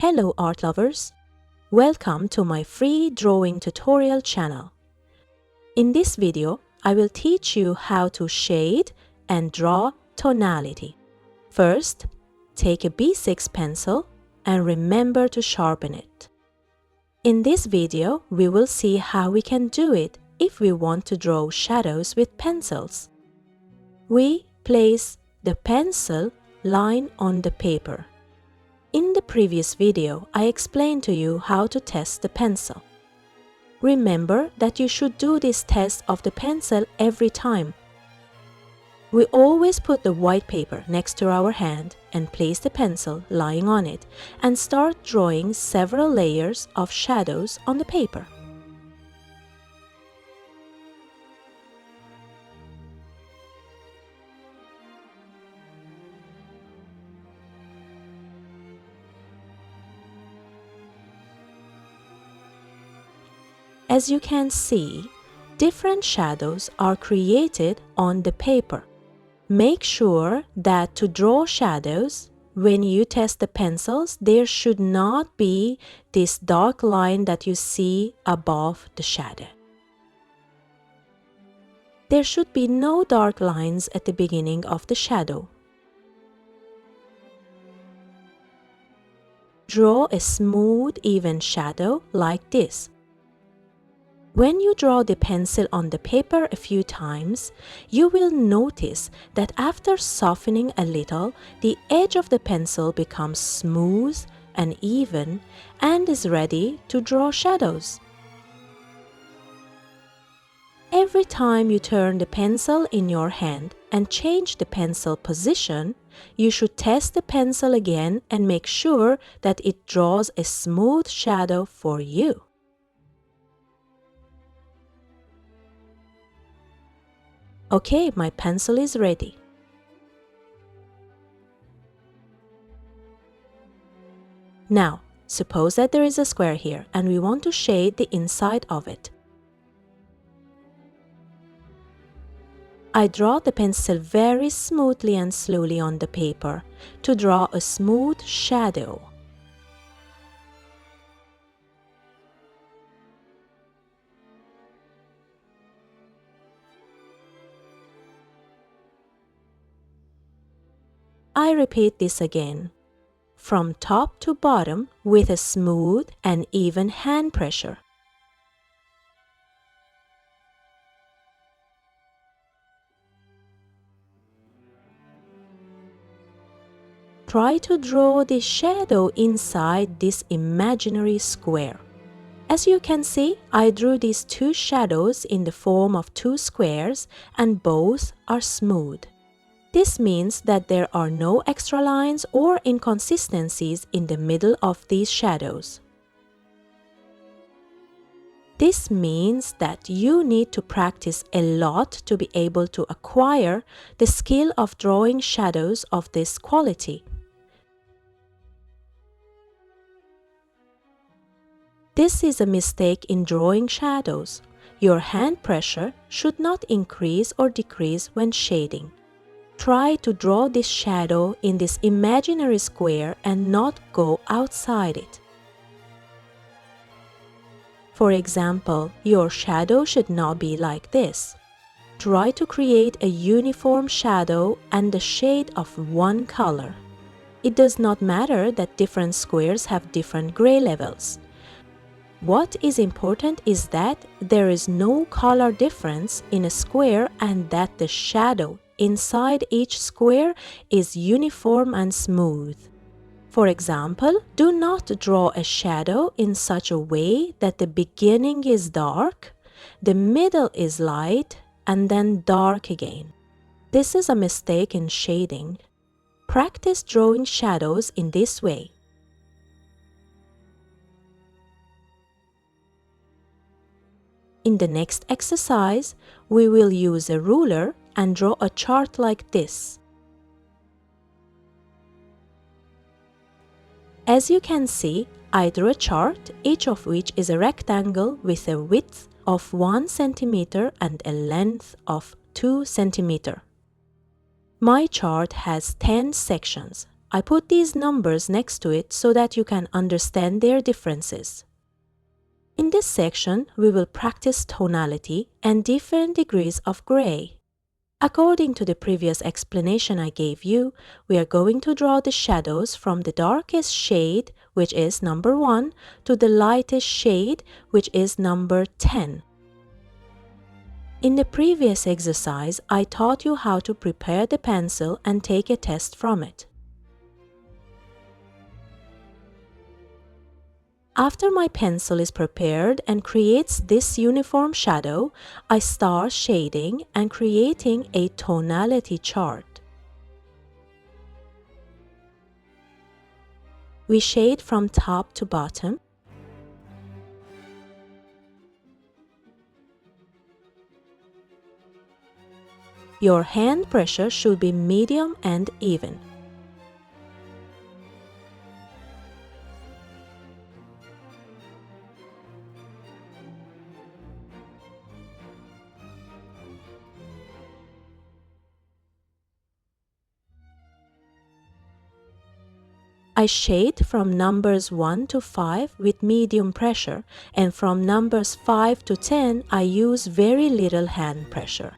Hello art lovers! Welcome to my free drawing tutorial channel. In this video, I will teach you how to shade and draw tonality. First, take a B6 pencil and remember to sharpen it. In this video, we will see how we can do it if we want to draw shadows with pencils. We place the pencil line on the paper. In the previous video, I explained to you how to test the pencil. Remember that you should do this test of the pencil every time. We always put the white paper next to our hand and place the pencil lying on it and start drawing several layers of shadows on the paper. As you can see, different shadows are created on the paper. Make sure that to draw shadows, when you test the pencils, there should not be this dark line that you see above the shadow. There should be no dark lines at the beginning of the shadow. Draw a smooth, even shadow like this. When you draw the pencil on the paper a few times, you will notice that after softening a little, the edge of the pencil becomes smooth and even and is ready to draw shadows. Every time you turn the pencil in your hand and change the pencil position, you should test the pencil again and make sure that it draws a smooth shadow for you. Okay, my pencil is ready. Now, suppose that there is a square here and we want to shade the inside of it. I draw the pencil very smoothly and slowly on the paper to draw a smooth shadow. I repeat this again, from top to bottom with a smooth and even hand pressure. Try to draw the shadow inside this imaginary square. As you can see, I drew these two shadows in the form of two squares and both are smooth. This means that there are no extra lines or inconsistencies in the middle of these shadows. This means that you need to practice a lot to be able to acquire the skill of drawing shadows of this quality. This is a mistake in drawing shadows. Your hand pressure should not increase or decrease when shading. Try to draw this shadow in this imaginary square and not go outside it. For example, your shadow should not be like this. Try to create a uniform shadow and the shade of one color. It does not matter that different squares have different gray levels. What is important is that there is no color difference in a square and that the shadow inside each square is uniform and smooth. For example, do not draw a shadow in such a way that the beginning is dark, the middle is light, and then dark again. This is a mistake in shading. Practice drawing shadows in this way. In the next exercise, we will use a ruler and draw a chart like this. As you can see, I drew a chart, each of which is a rectangle with a width of 1 centimeter and a length of 2 centimeter. My chart has 10 sections. I put these numbers next to it so that you can understand their differences. In this section, we will practice tonality and different degrees of gray. According to the previous explanation I gave you, we are going to draw the shadows from the darkest shade, which is number 1, to the lightest shade, which is number 10. In the previous exercise, I taught you how to prepare the pencil and take a test from it. After my pencil is prepared and creates this uniform shadow, I start shading and creating a tonality chart. We shade from top to bottom. Your hand pressure should be medium and even. I shade from numbers 1 to 5 with medium pressure, and from numbers 5 to 10 I use very little hand pressure.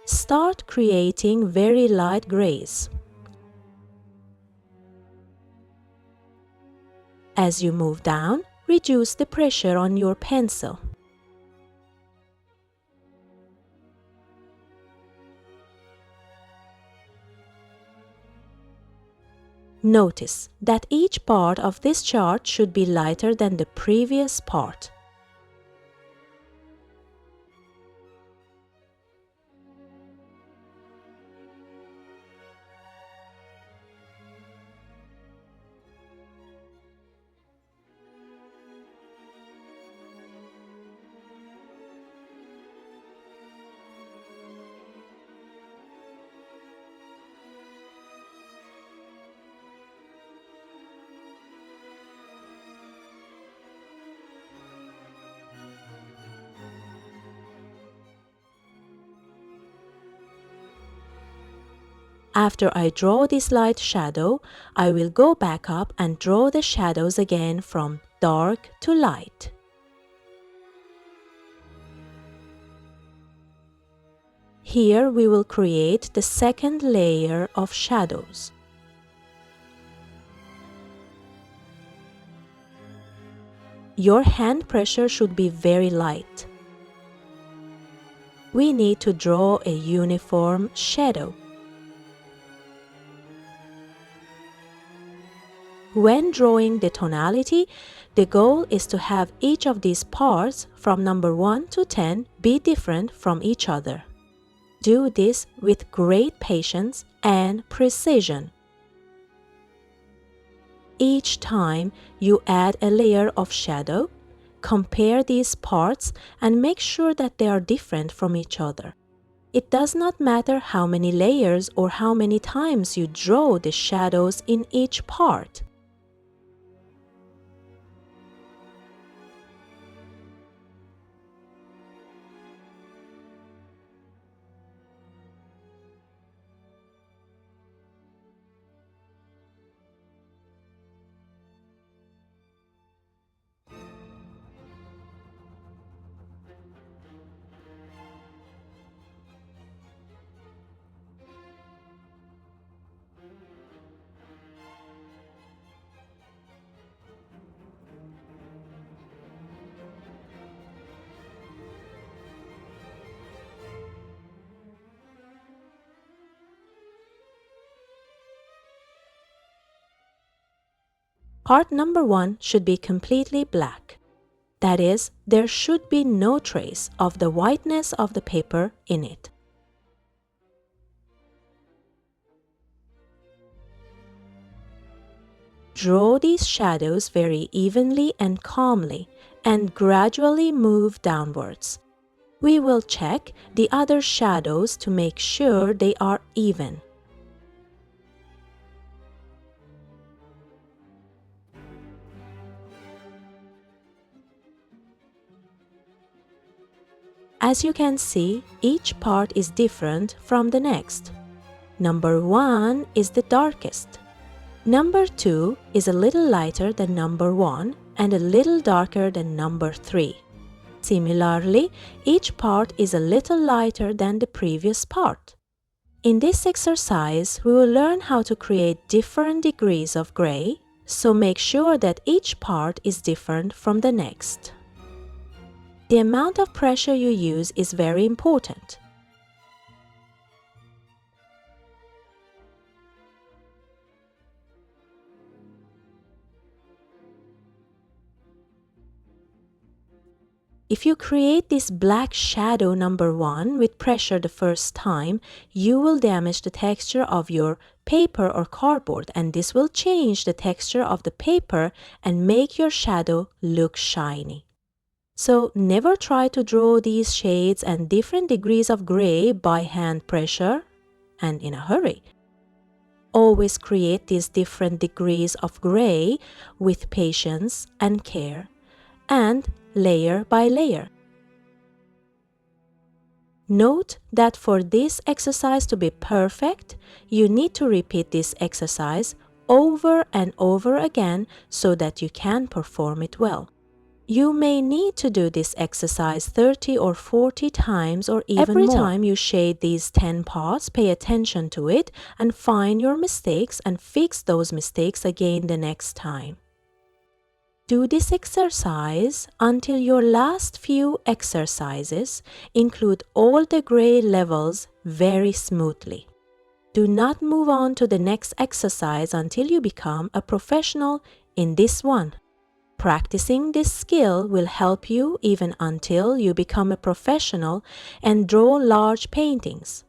Start creating very light grays. As you move down, reduce the pressure on your pencil. Notice that each part of this chart should be lighter than the previous part. After I draw this light shadow, I will go back up and draw the shadows again from dark to light. Here we will create the second layer of shadows. Your hand pressure should be very light. We need to draw a uniform shadow. When drawing the tonality, the goal is to have each of these parts from number 1 to 10 be different from each other. Do this with great patience and precision. Each time you add a layer of shadow, compare these parts and make sure that they are different from each other. It does not matter how many layers or how many times you draw the shadows in each part. Part number 1 should be completely black. That is, there should be no trace of the whiteness of the paper in it. Draw these shadows very evenly and calmly, and gradually move downwards. We will check the other shadows to make sure they are even. As you can see, each part is different from the next. Number 1 is the darkest. Number 2 is a little lighter than number 1 and a little darker than number 3. Similarly, each part is a little lighter than the previous part. In this exercise, we will learn how to create different degrees of gray, so make sure that each part is different from the next. The amount of pressure you use is very important. If you create this black shadow number 1 with pressure the first time, you will damage the texture of your paper or cardboard, and this will change the texture of the paper and make your shadow look shiny. So never try to draw these shades and different degrees of gray by hand pressure and in a hurry. Always create these different degrees of gray with patience and care, and layer by layer. Note that for this exercise to be perfect, you need to repeat this exercise over and over again so that you can perform it well. You may need to do this exercise 30 or 40 times or even more. Every time you shade these 10 parts, pay attention to it and find your mistakes and fix those mistakes again the next time. Do this exercise until your last few exercises include all the gray levels very smoothly. Do not move on to the next exercise until you become a professional in this one. Practicing this skill will help you even until you become a professional and draw large paintings.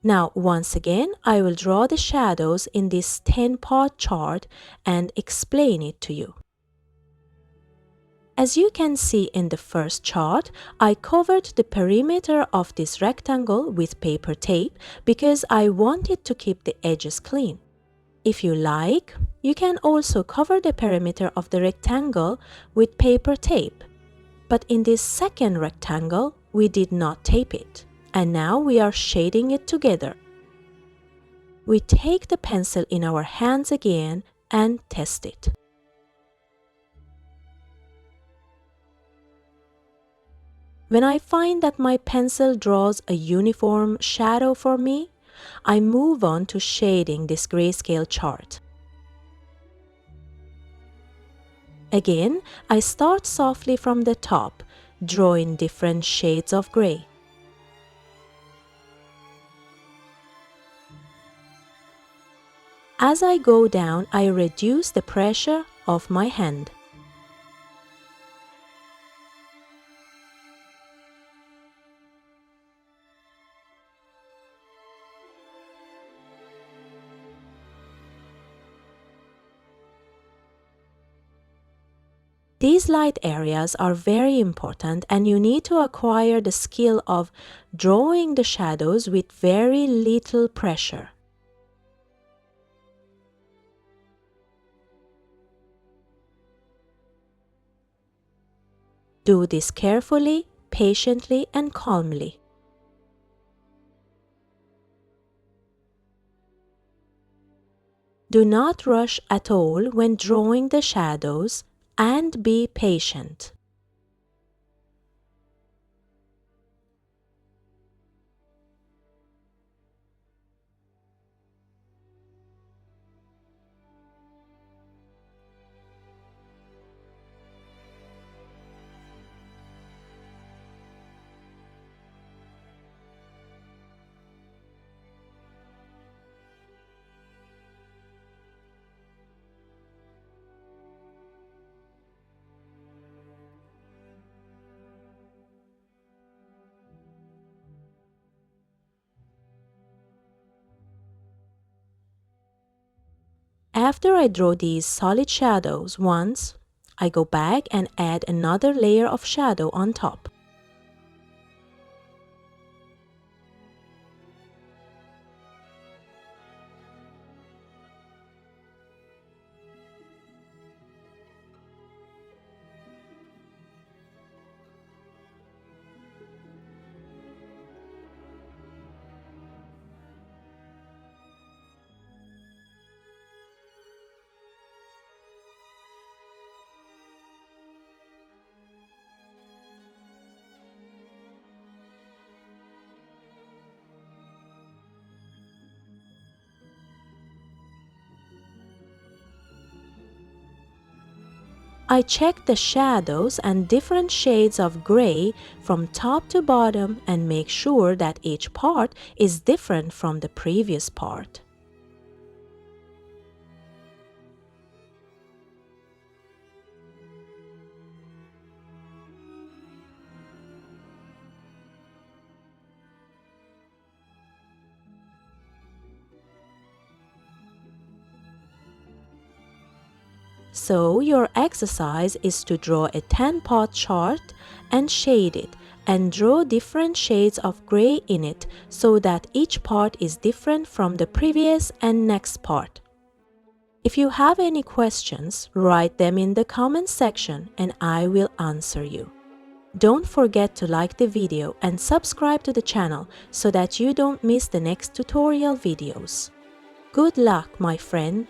Now, once again, I will draw the shadows in this 10-part chart and explain it to you. As you can see in the first chart, I covered the perimeter of this rectangle with paper tape because I wanted to keep the edges clean. If you like, you can also cover the perimeter of the rectangle with paper tape. But in this second rectangle, we did not tape it, and now we are shading it together. We take the pencil in our hands again and test it. When I find that my pencil draws a uniform shadow for me, I move on to shading this grayscale chart. Again, I start softly from the top, drawing different shades of gray. As I go down, I reduce the pressure of my hand. These light areas are very important, and you need to acquire the skill of drawing the shadows with very little pressure. Do this carefully, patiently, and calmly. Do not rush at all when drawing the shadows, and be patient. After I draw these solid shadows once, I go back and add another layer of shadow on top. I check the shadows and different shades of gray from top to bottom and make sure that each part is different from the previous part. So your exercise is to draw a 10-part chart and shade it and draw different shades of gray in it so that each part is different from the previous and next part. If you have any questions, write them in the comment section and I will answer you. Don't forget to like the video and subscribe to the channel so that you don't miss the next tutorial videos. Good luck, my friend!